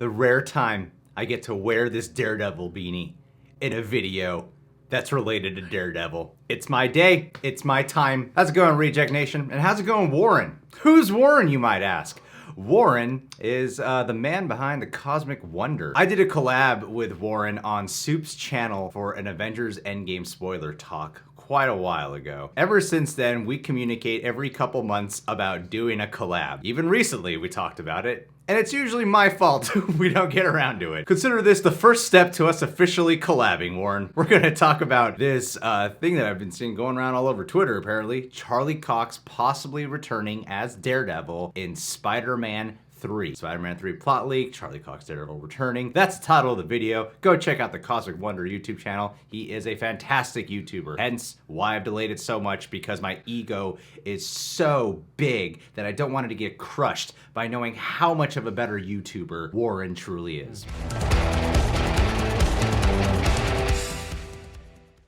the rare time I get to wear this Daredevil beanie in a video that's related to Daredevil. It's my day, it's my time. How's it going, Reject Nation? And how's it going, Warren? Who's Warren, you might ask? Warren is the man behind the Cosmic Wonder. I did a collab with Warren on Soup's channel for an Avengers Endgame spoiler talk quite a while ago. Ever since then, we communicate every couple months about doing a collab. Even recently, we talked about it. And it's usually my fault we don't get around to it. Consider this the first step to us officially collabing, Warren. We're gonna talk about this thing that I've been seeing going around all over Twitter, apparently. Charlie Cox possibly returning as Daredevil in Spider-Man 3. Spider-Man 3 plot leak, Charlie Cox Daredevil returning. That's the title of the video. Go check out the Cosmic Wonder YouTube channel. He is a fantastic YouTuber. Hence why I've delayed it so much, because my ego is so big that I don't want it to get crushed by knowing how much of a better YouTuber Warren truly is.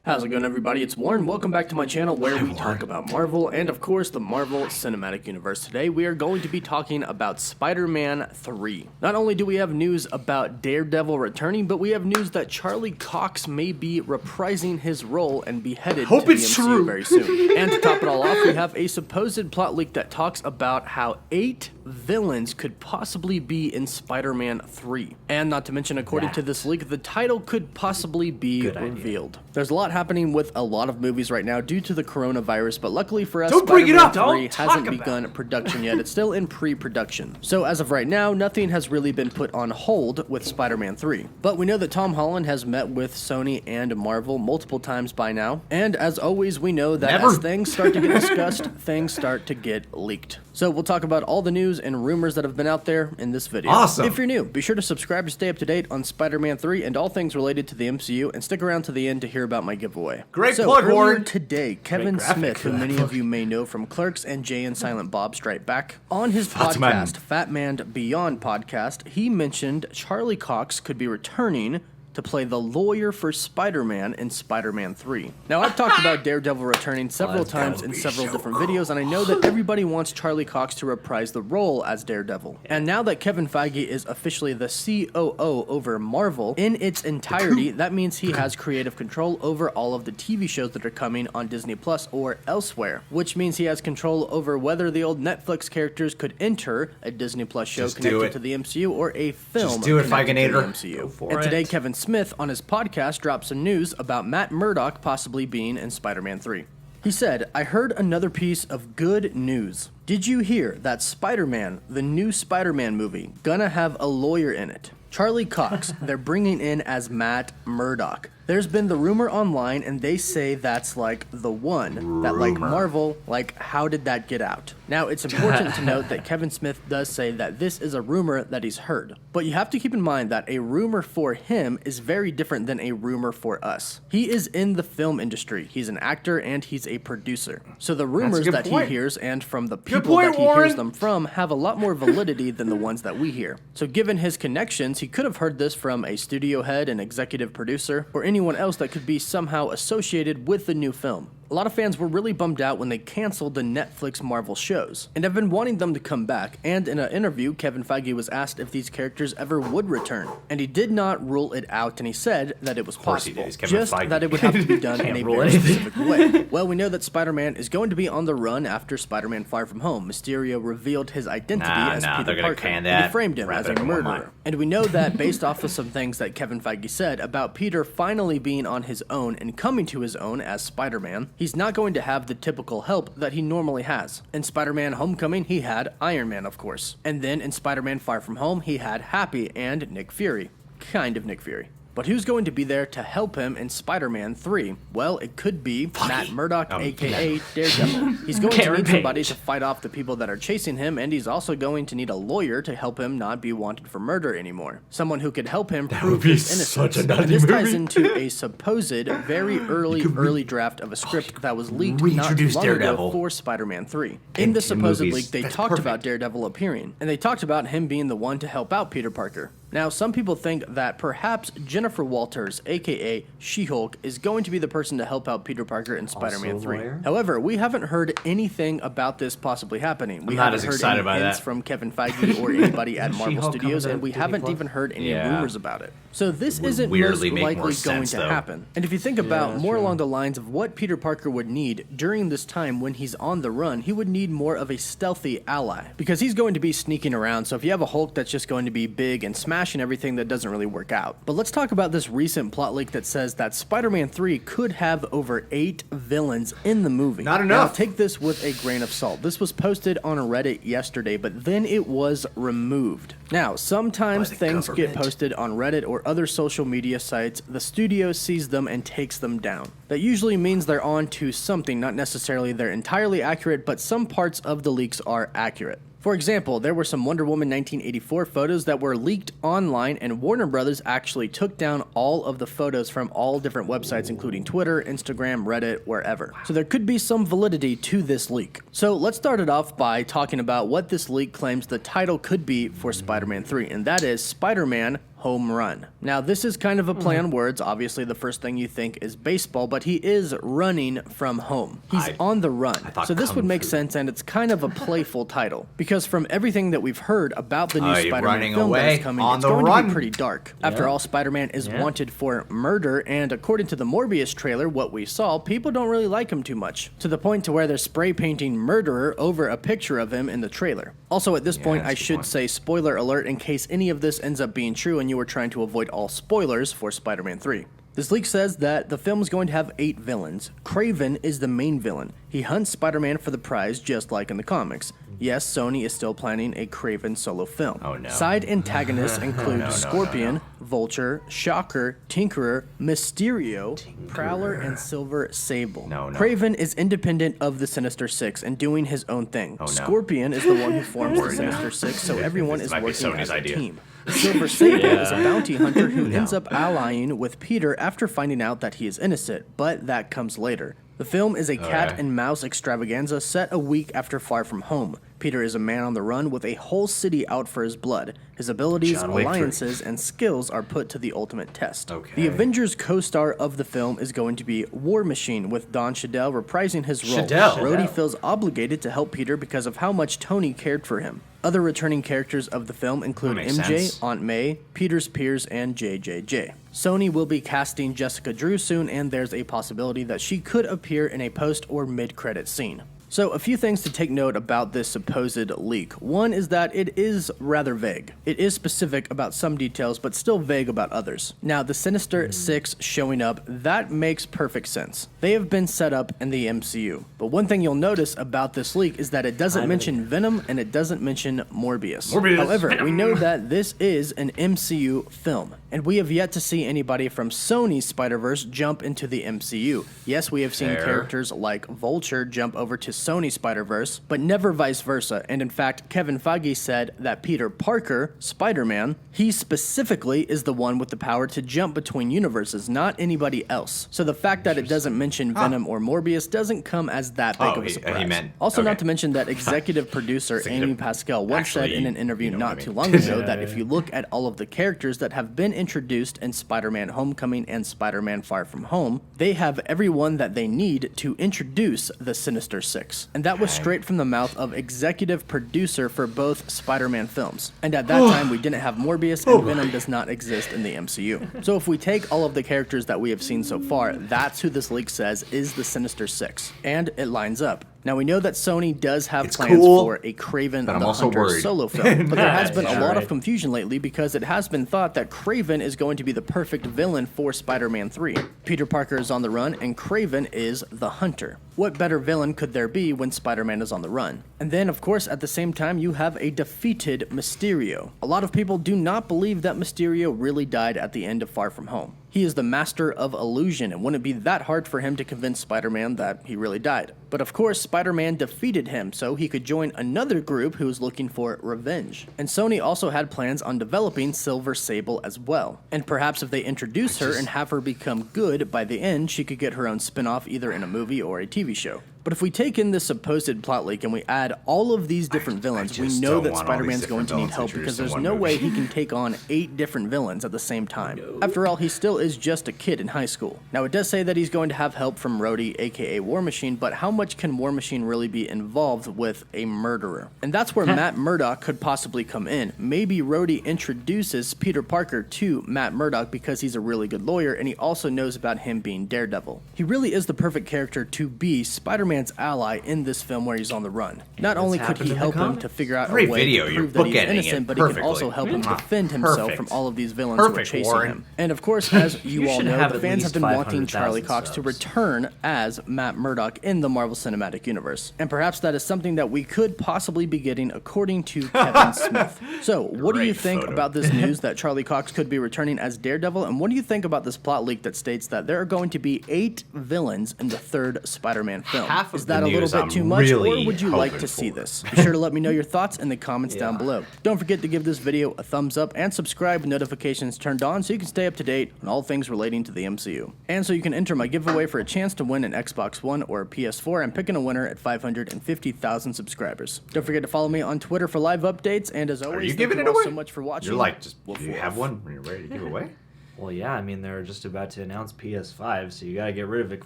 How's it going, everybody? It's Warren. Welcome back to my channel where we talk about Marvel and, of course, the Marvel Cinematic Universe. Today, we are going to be talking about Spider-Man 3. Not only do we have news about Daredevil returning, but we have news that Charlie Cox may be reprising his role and be headed to the MCU very soon. And to top it all off, we have a supposed plot leak that talks about how 8 villains could possibly be in Spider-Man 3. And not to mention, according to this leak, the title could possibly be revealed. There's a lot happening with a lot of movies right now due to the coronavirus, but luckily for us, Spider-Man 3 hasn't begun production yet. It's still in pre-production. So as of right now, nothing has really been put on hold with Spider-Man 3. But we know that Tom Holland has met with Sony and Marvel multiple times by now. And as always, we know that as things start to get discussed, things start to get leaked. So we'll talk about all the news and rumors that have been out there in this video. Awesome. If you're new, be sure to subscribe to stay up to date on Spider-Man 3 and all things related to the MCU, and stick around to the end to hear about my giveaway. Great plug, Warren. Today, Kevin Smith, who many of you may know from Clerks and Jay and Silent Bob Strike Back, on his podcast, Fat Man Beyond podcast, he mentioned Charlie Cox could be returning to play the lawyer for Spider-Man in Spider-Man 3. Now, I've talked about Daredevil returning several times in several different videos, and I know that everybody wants Charlie Cox to reprise the role as Daredevil. And now that Kevin Feige is officially the COO over Marvel in its entirety, that means he has creative control over all of the TV shows that are coming on Disney Plus or elsewhere, which means he has control over whether the old Netflix characters could enter a Disney Plus show connected to the MCU or a film connected to the MCU. And today, Kevin Smith on his podcast dropped some news about Matt Murdock possibly being in Spider-Man 3. He said, "I heard another piece of good news. Did you hear that Spider-Man, the new Spider-Man movie, gonna have a lawyer in it? Charlie Cox, they're bringing in as Matt Murdock. There's been the rumor online, and they say that's like the one that, like Marvel, like how did that get out? Now, it's important to note that Kevin Smith does say that this is a rumor that he's heard. But you have to keep in mind that a rumor for him is very different than a rumor for us. He is in the film industry. He's an actor and he's a producer. So the rumors that he hears and from the people that he hears them from have a lot more validity than the ones that we hear. So given his connections, he could have heard this from a studio head, an executive producer, or anyone else that could be somehow associated with the new film. A lot of fans were really bummed out when they canceled the Netflix Marvel shows, and have been wanting them to come back, and in an interview, Kevin Feige was asked if these characters ever would return, and he did not rule it out, and he said that it was possible, just that it would have to be done in a very specific way. Well, we know that Spider-Man is going to be on the run after Spider-Man Far From Home. Mysterio revealed his identity as Peter Parker, and he framed him as a murderer. And we know that based off of some things that Kevin Feige said about Peter finally being on his own and coming to his own as Spider-Man, he's not going to have the typical help that he normally has. In Spider-Man Homecoming, he had Iron Man, of course. And then in Spider-Man Far From Home, he had Happy and Nick Fury. Kind of Nick Fury. But who's going to be there to help him in Spider-Man 3? Well, it could be Matt Murdock, aka Daredevil. He's going to need somebody to fight off the people that are chasing him, and he's also going to need a lawyer to help him not be wanted for murder anymore. Someone who could help him prove his innocence. And this ties into a supposed very early draft of a script that was leaked not too long ago for Spider-Man 3. In the supposed leak, they talked about Daredevil appearing, and they talked about him being the one to help out Peter Parker. Now, some people think that perhaps Jennifer Walters, aka She-Hulk, is going to be the person to help out Peter Parker in Spider-Man 3. However, we haven't heard anything about this possibly happening. We haven't heard any hints from Kevin Feige or anybody at Marvel Studios, and we haven't even heard any rumors about it. So this isn't most likely going to happen. And if you think about more along the lines of what Peter Parker would need during this time when he's on the run, he would need more of a stealthy ally, because he's going to be sneaking around. So if you have a Hulk that's just going to be big and smashing everything, that doesn't really work out. But let's talk about this recent plot leak that says that Spider-Man 3 could have over 8 villains in the movie. Not enough. Now, take this with a grain of salt. This was posted on Reddit yesterday, but then it was removed. Now, sometimes things get posted on Reddit or other social media sites, the studio sees them and takes them down. That usually means they're on to something, not necessarily they're entirely accurate, but some parts of the leaks are accurate. For example, there were some Wonder Woman 1984 photos that were leaked online, and Warner Brothers actually took down all of the photos from all different websites, including Twitter, Instagram, Reddit, wherever. So there could be some validity to this leak. So let's start it off by talking about what this leak claims the title could be for Spider-Man 3, and that is Spider-Man Home Run. Now, this is kind of a play on words. Obviously, the first thing you think is baseball, but he is running from home. He's on the run. So this would make sense, and it's kind of a playful title, because from everything that we've heard about the new Spider-Man film that is coming, it's going to be pretty dark. After all, Spider-Man is wanted for murder, and according to the Morbius trailer, what we saw, people don't really like him too much, to the point to where they're spray painting murderer over a picture of him in the trailer. Also, at this point, I should say spoiler alert in case any of this ends up being true and you were trying to avoid all spoilers for Spider-Man 3. This leak says that the film is going to have 8 villains. Kraven is the main villain. He hunts Spider-Man for the prize, just like in the comics. Yes, Sony is still planning a Kraven solo film. Oh no. Side antagonists include Scorpion, Vulture, Shocker, Tinkerer, Mysterio, Prowler, and Silver Sable. Kraven is independent of the Sinister Six and doing his own thing. Scorpion is the one who forms the Sinister Six, so everyone is working as a team. Silver Sable is a bounty hunter who ends up allying with Peter after finding out that he is innocent, but that comes later. The film is a cat and mouse extravaganza set a week after Far From Home. Peter is a man on the run with a whole city out for his blood. His abilities, alliances, and skills are put to the ultimate test. The Avengers co-star of the film is going to be War Machine, with Don Cheadle reprising his role. Rhodey feels obligated to help Peter because of how much Tony cared for him. Other returning characters of the film include MJ, Aunt May, Peter's peers, and JJJ. Sony will be casting Jessica Drew soon, and there's a possibility that she could appear in a post or mid-credit scene. So a few things to take note about this supposed leak. One is that it is rather vague. It is specific about some details, but still vague about others. Now, the Sinister Six showing up, that makes perfect sense. They have been set up in the MCU. But one thing you'll notice about this leak is that it doesn't mention Venom and it doesn't mention Morbius. However, we know that this is an MCU film, and we have yet to see anybody from Sony's Spider-Verse jump into the MCU. Yes, we have seen characters like Vulture jump over to Sony Spider-Verse, but never vice versa. And in fact, Kevin Feige said that Peter Parker, Spider-Man, he specifically is the one with the power to jump between universes, not anybody else. So the fact that it doesn't mention Venom or Morbius doesn't come as that big of a surprise. Also, not to mention that executive producer Amy Pascal once said in an interview not too long ago that if you look at all of the characters that have been introduced in Spider-Man Homecoming and Spider-Man Far From Home, they have everyone that they need to introduce the Sinister Six. And that was straight from the mouth of executive producer for both Spider-Man films. And at that time, we didn't have Morbius, and Venom does not exist in the MCU. So if we take all of the characters that we have seen so far, that's who this leak says is the Sinister Six. And it lines up. Now, we know that Sony does have plans for a Kraven the Hunter solo film, but there has been a lot of confusion lately because it has been thought that Kraven is going to be the perfect villain for Spider-Man 3. Peter Parker is on the run, and Kraven is the Hunter. What better villain could there be when Spider-Man is on the run? And then, of course, at the same time, you have a defeated Mysterio. A lot of people do not believe that Mysterio really died at the end of Far From Home. He is the master of illusion, and wouldn't it be that hard for him to convince Spider-Man that he really died? But of course, Spider-Man defeated him, so he could join another group who was looking for revenge. And Sony also had plans on developing Silver Sable as well. And perhaps if they introduce her and have her become good, by the end, she could get her own spin-off either in a movie or a TV show. But if we take in this supposed plot leak and we add all of these different villains, we know that Spider-Man's going to need help because there's no way he can take on 8 different villains at the same time. After all, he still is just a kid in high school. Now, it does say that he's going to have help from Rhodey, aka War Machine, but how much can War Machine really be involved with a murderer? And that's where Matt Murdock could possibly come in. Maybe Rhodey introduces Peter Parker to Matt Murdock because he's a really good lawyer and he also knows about him being Daredevil. He really is the perfect character to be Spider-Man's ally in this film where he's on the run. Not only could he help him to figure out a way to prove that he's innocent, but he can also help him defend himself from all of these villains who are chasing him. And of course, as you all know, the fans have been wanting Charlie Cox to return as Matt Murdock in the Marvel Cinematic Universe. And perhaps that is something that we could possibly be getting according to Kevin Smith. So, what do you think about this news that Charlie Cox could be returning as Daredevil? And what do you think about this plot leak that states that there are going to be 8 villains in the 3rd Spider-Man film? Is that a little bit too much, or would you like to see this? Be sure to let me know your thoughts in the comments down below. Don't forget to give this video a thumbs up and subscribe with notifications turned on so you can stay up to date on all things relating to the MCU. And so you can enter my giveaway for a chance to win an Xbox One or a PS4 and picking a winner at 550,000 subscribers. Don't forget to follow me on Twitter for live updates, and as always, thank you all so much for watching. You're like, just, do you have one when you're ready to give away? Well, yeah, I mean, they're just about to announce PS5, so you gotta get rid of it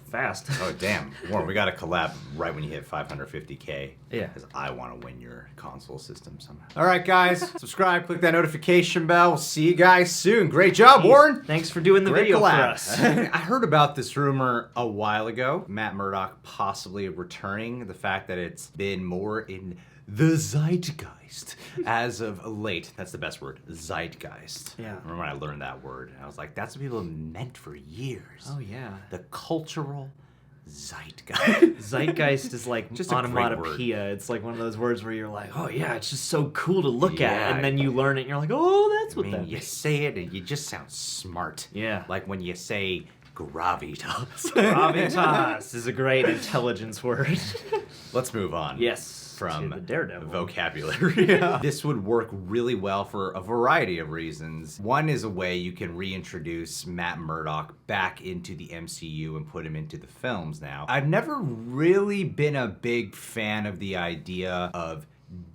fast. Oh, damn. Warren, we gotta collab right when you hit 550K. Yeah. Because I want to win your console system somehow. All right, guys. Subscribe, click that notification bell. We'll see you guys soon. Great job, Warren. Thanks for doing the video for us. I heard about this rumor a while ago. Matt Murdock possibly returning. The fact that it's been more in the zeitgeist as of late. That's the best word, zeitgeist. Yeah. Remember when I learned that word? I was like, that's what people have meant for years. Oh, yeah. The cultural zeitgeist. Zeitgeist is like just onomatopoeia. It's like one of those words where you're like, oh, yeah, it's just so cool to look at. And then you learn it and you're like, oh, that's what that you means. say it and you just sound smart. Yeah. Like when you say gravitas. Gravitas is a great intelligence word. Let's move on. Yes. From the Daredevil vocabulary. This would work really well for a variety of reasons. One is a way you can reintroduce Matt Murdock back into the MCU and put him into the films now. I've never really been a big fan of the idea of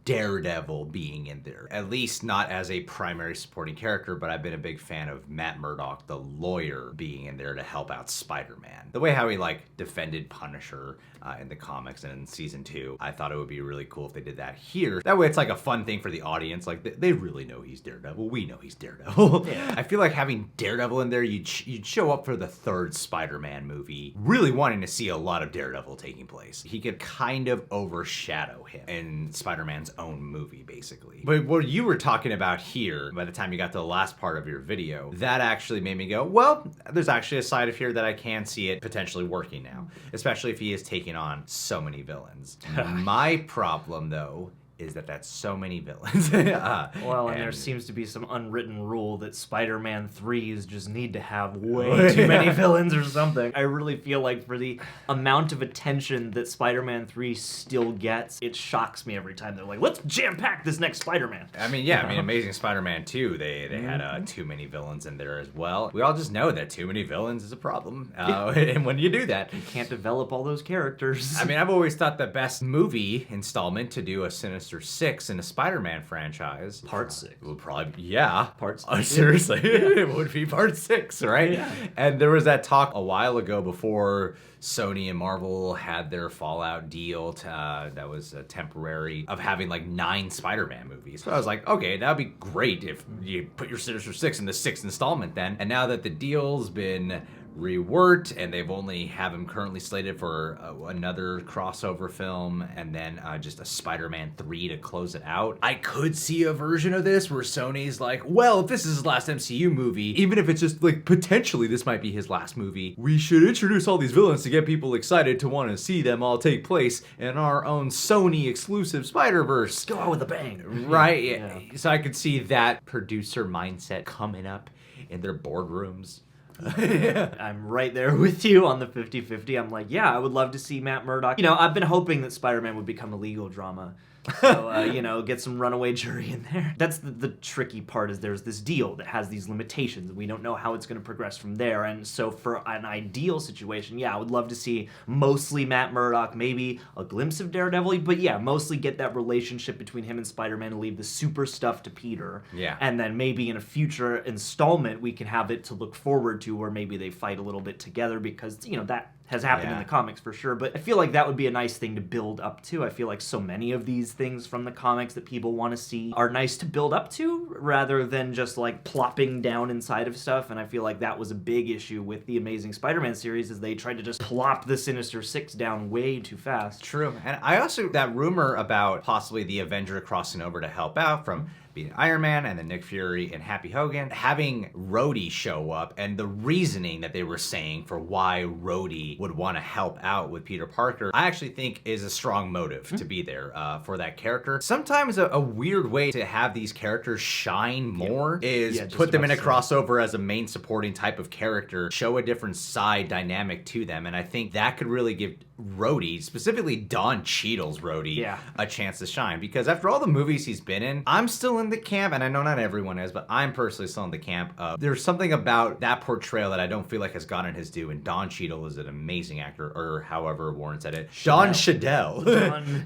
Daredevil being in there, at least not as a primary supporting character, but I've been a big fan of Matt Murdock, the lawyer, being in there to help out Spider-Man. The way how he defended Punisher in the comics and in season 2, I thought it would be really cool if they did that here. That way it's like a fun thing for the audience. Like they really know he's Daredevil. We know he's Daredevil. Yeah. I feel like having Daredevil in there, you'd show up for the 3rd Spider-Man movie, really wanting to see a lot of Daredevil taking place. He could kind of overshadow him in Spider-Man's own movie, basically. But what you were talking about here, by the time you got to the last part of your video, that actually made me go, well, there's actually a side of here that I can see it potentially working now, especially if he is taking on so many villains. My problem, though, is that that's so many villains. Well, and there seems to be some unwritten rule that Spider-Man 3s just need to have way too many villains or something. I really feel like for the amount of attention that Spider-Man 3 still gets, it shocks me every time they're like, let's jam-pack this next Spider-Man. I mean, yeah, Amazing Spider-Man 2, they had too many villains in there as well. We all just know that too many villains is a problem. And when you do that, you can't develop all those characters. I mean, I've always thought the best movie installment to do a Sinister 6 in a Spider-Man franchise. Part 6. Would probably, yeah. Part 6. Seriously, it would be part 6, right? Yeah. And there was that talk a while ago before Sony and Marvel had their Fallout deal that was temporary of having 9 Spider-Man movies. So I was like, okay, that'd be great if you put your Sinister 6 in the 6th installment then. And now that the deal's been reworked and they've only have him currently slated for another crossover film and then just a Spider-Man 3 to close it out, I could see a version of this where Sony's like, well, if this is his last MCU movie, even if it's just potentially this might be his last movie, we should introduce all these villains to get people excited to want to see them all take place in our own Sony exclusive Spider-Verse. Go out with a bang. Right. Yeah. So I could see that producer mindset coming up in their boardrooms. I'm right there with you on the 50-50. I'm like, yeah, I would love to see Matt Murdock. I've been hoping that Spider-Man would become a legal drama So, get some runaway jury in there. That's the tricky part, is there's this deal that has these limitations. We don't know how it's going to progress from there. And so for an ideal situation, I would love to see mostly Matt Murdock, maybe a glimpse of Daredevil, but mostly get that relationship between him and Spider-Man and leave the super stuff to Peter. Yeah. And then maybe in a future installment, we can have it to look forward to, where maybe they fight a little bit together, because, that has happened in the comics for sure. But I feel like that would be a nice thing to build up to. I feel like so many of these things from the comics that people want to see are nice to build up to, rather than just like plopping down inside of stuff. And I feel like that was a big issue with the Amazing Spider-Man series, is they tried to just plop the Sinister Six down way too fast. True. And I also, that rumor about possibly the Avenger crossing over to help out from being Iron Man and then Nick Fury and Happy Hogan, having Rhodey show up, and the reasoning that they were saying for why Rhodey would want to help out with Peter Parker, I actually think is a strong motive to be there for that character. Sometimes a weird way to have these characters shine more is put them in a crossover as a main supporting type of character, show a different side dynamic to them, and I think that could really give Rhodey, specifically Don Cheadle's Rhodey, a chance to shine. Because after all the movies he's been in, I'm still in the camp, and I know not everyone is, but I'm personally still in the camp of, there's something about that portrayal that I don't feel like has gotten his due, and Don Cheadle is an amazing actor, or however Warren said it. Don Cheadle.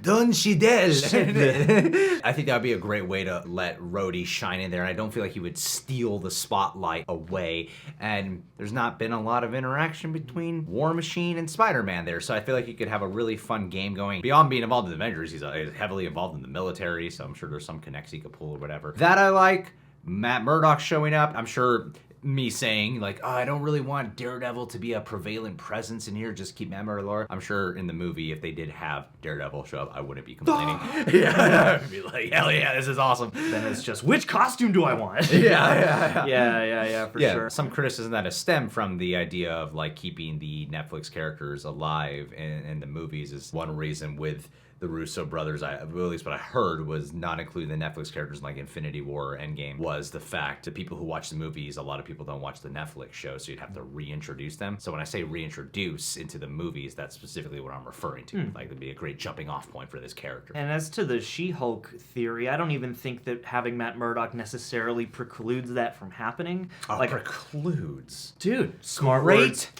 Don Cheadle. I think that would be a great way to let Rhodey shine in there, and I don't feel like he would steal the spotlight away, and there's not been a lot of interaction between War Machine and Spider-Man there, so I feel like you could have a really fun game going. Beyond being involved in the Avengers, he's heavily involved in the military, so I'm sure there's some connects he could pull or whatever. That I like. Matt Murdock showing up. I'm sure me saying, like, I don't really want Daredevil to be a prevalent presence in here, just keep Matt Murdock. I'm sure in the movie, if they did have Daredevil show up, I wouldn't be complaining. I'd be like, hell yeah, this is awesome. Then it's just, which costume do I want? Yeah, for sure. Some criticism that has stemmed from the idea of, like, keeping the Netflix characters alive in the movies is one reason with the Russo brothers, at least what I heard, was not including the Netflix characters like Infinity War or Endgame, was the fact that people who watch the movies, a lot of people don't watch the Netflix show, so you'd have to reintroduce them. So when I say reintroduce into the movies, that's specifically what I'm referring to. Like, it'd be a great jumping off point for this character. And as to the She-Hulk theory, I don't even think that having Matt Murdock necessarily precludes that from happening. Precludes. Dude, smart Great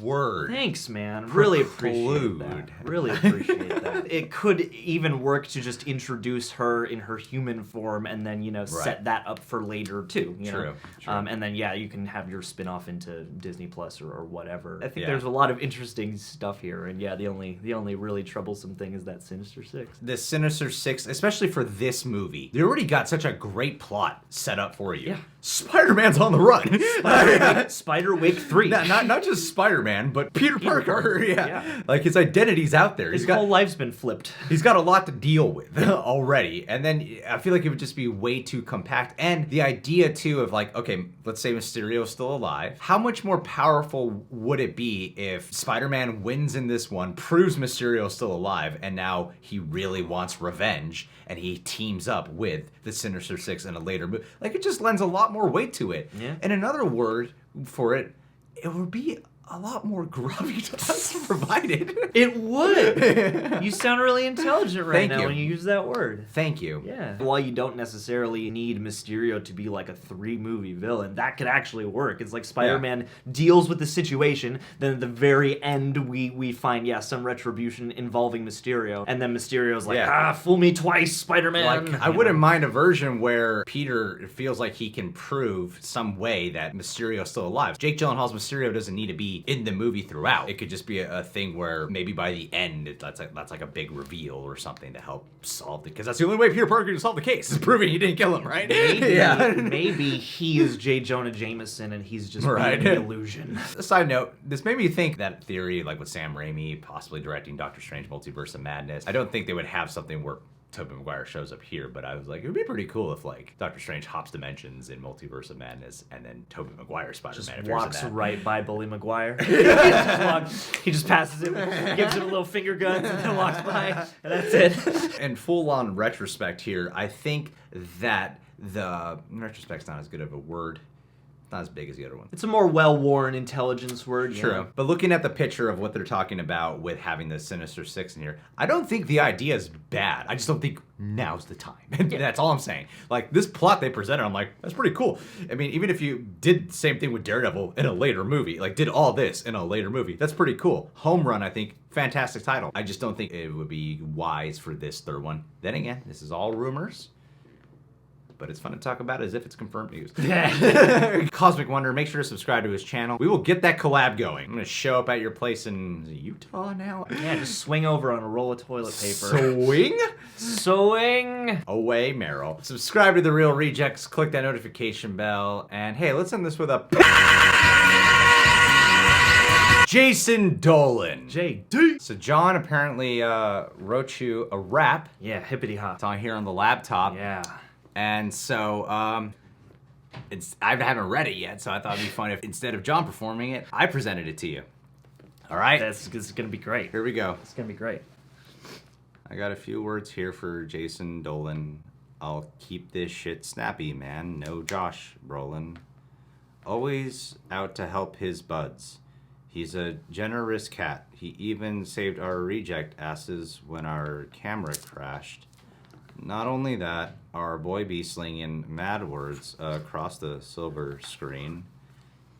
word. Thanks, man. Really appreciate that. Really appreciate that. It could even work to just introduce her in her human form and then, set that up for later too. True. And then, you can have your spin-off into Disney Plus or whatever. I think there's a lot of interesting stuff here. And the only really troublesome thing is that Sinister Six. The Sinister Six, especially for this movie, they already got such a great plot set up for you. Yeah. Spider-Man's on the run. Spider-Wake 3. Not just Spider-Man, but Peter Parker. Yeah. Like, his identity's out there. His whole life's been flipped. He's got a lot to deal with already. And then I feel like it would just be way too compact. And the idea, too, of like, okay, let's say Mysterio's still alive. How much more powerful would it be if Spider-Man wins in this one, proves Mysterio's still alive, and now he really wants revenge, and he teams up with the Sinister Six in a later movie? Like, it just lends a lot more weight to it. Yeah. And another word for it, it would be a lot more gravitas provided. It would. You sound really intelligent right now when you use that word. Thank you. Yeah. While you don't necessarily need Mysterio to be like a 3-movie villain, that could actually work. It's like Spider-Man deals with the situation, then at the very end we find, some retribution involving Mysterio, and then Mysterio's like, fool me twice, Spider-Man. Like, I wouldn't mind a version where Peter feels like he can prove some way that Mysterio's still alive. Jake Gyllenhaal's Mysterio doesn't need to be in the movie throughout. It could just be a thing where maybe by the end that's like a big reveal or something to help solve it, because that's the only way Peter Parker can solve the case, is proving he didn't kill him, right? Maybe he is J. Jonah Jameson and he's just being the illusion. A side note, this made me think that theory, like with Sam Raimi possibly directing Doctor Strange Multiverse of Madness, I don't think they would have something where Tobey Maguire shows up here, but I was like, it would be pretty cool if, like, Doctor Strange hops dimensions in Multiverse of Madness, and then Tobey Maguire Spider-Man just walks right by Bully Maguire. He just passes him, gives him a little finger guns, and then walks by, and that's it. And full-on retrospect here, I think that retrospect's not as good of a word. Not as big as the other one. It's a more well-worn intelligence word. True. Yeah. But looking at the picture of what they're talking about with having the Sinister Six in here, I don't think the idea is bad. I just don't think now's the time. That's all I'm saying. Like, this plot they presented, I'm like, that's pretty cool. I mean, even if you did the same thing with Daredevil in a later movie, like did all this in a later movie, that's pretty cool. Home Run, I think, fantastic title. I just don't think it would be wise for this third one. Then again, this is all rumors. But it's fun to talk about it as if it's confirmed news. Cosmic Wonder, make sure to subscribe to his channel. We will get that collab going. I'm going to show up at your place in Utah now. Yeah, just swing over on a roll of toilet paper. Swing? Swing. Away, Meryl. Subscribe to The Real Rejects. Click that notification bell. And hey, let's end this with a... Jason Dolan. JD. So John apparently wrote you a rap. Yeah, hippity hop. It's on here on the laptop. Yeah. And so, I haven't read it yet, so I thought it'd be fun if instead of John performing it, I presented it to you. All right? This is gonna be great. Here we go. It's gonna be great. I got a few words here for Jason Dolan. I'll keep this shit snappy, man. No Josh Brolin. Always out to help his buds. He's a generous cat. He even saved our reject asses when our camera crashed. Not only that, our boy be slinging mad words across the silver screen.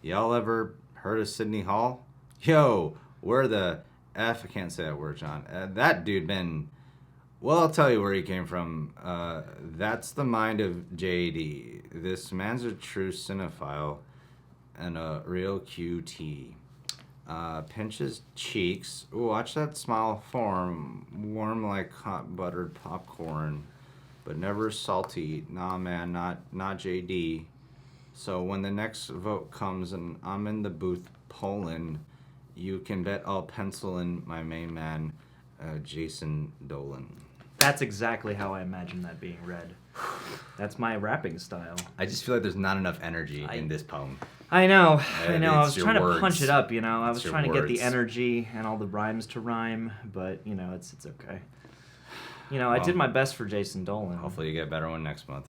Y'all ever heard of Sydney Hall? Yo, where the F, I can't say that word, John. That dude been, well, I'll tell you where he came from. That's the mind of JD. This man's a true cinephile and a real QT. Pinch his cheeks. Ooh, watch that smile form. Warm like hot buttered popcorn. But never salty. Nah, man, not JD. So when the next vote comes and I'm in the booth polling, you can bet I'll pencil in my main man, Jason Dolan. That's exactly how I imagine that being read. That's my rapping style. I just feel like there's not enough energy in this poem. I know. I It's was trying your to punch words. it up, you know. I was your trying to get the words. energy and all the rhymes to rhyme, but you know, it's okay. You know, I did my best for Jason Dolan. Hopefully you get a better one next month.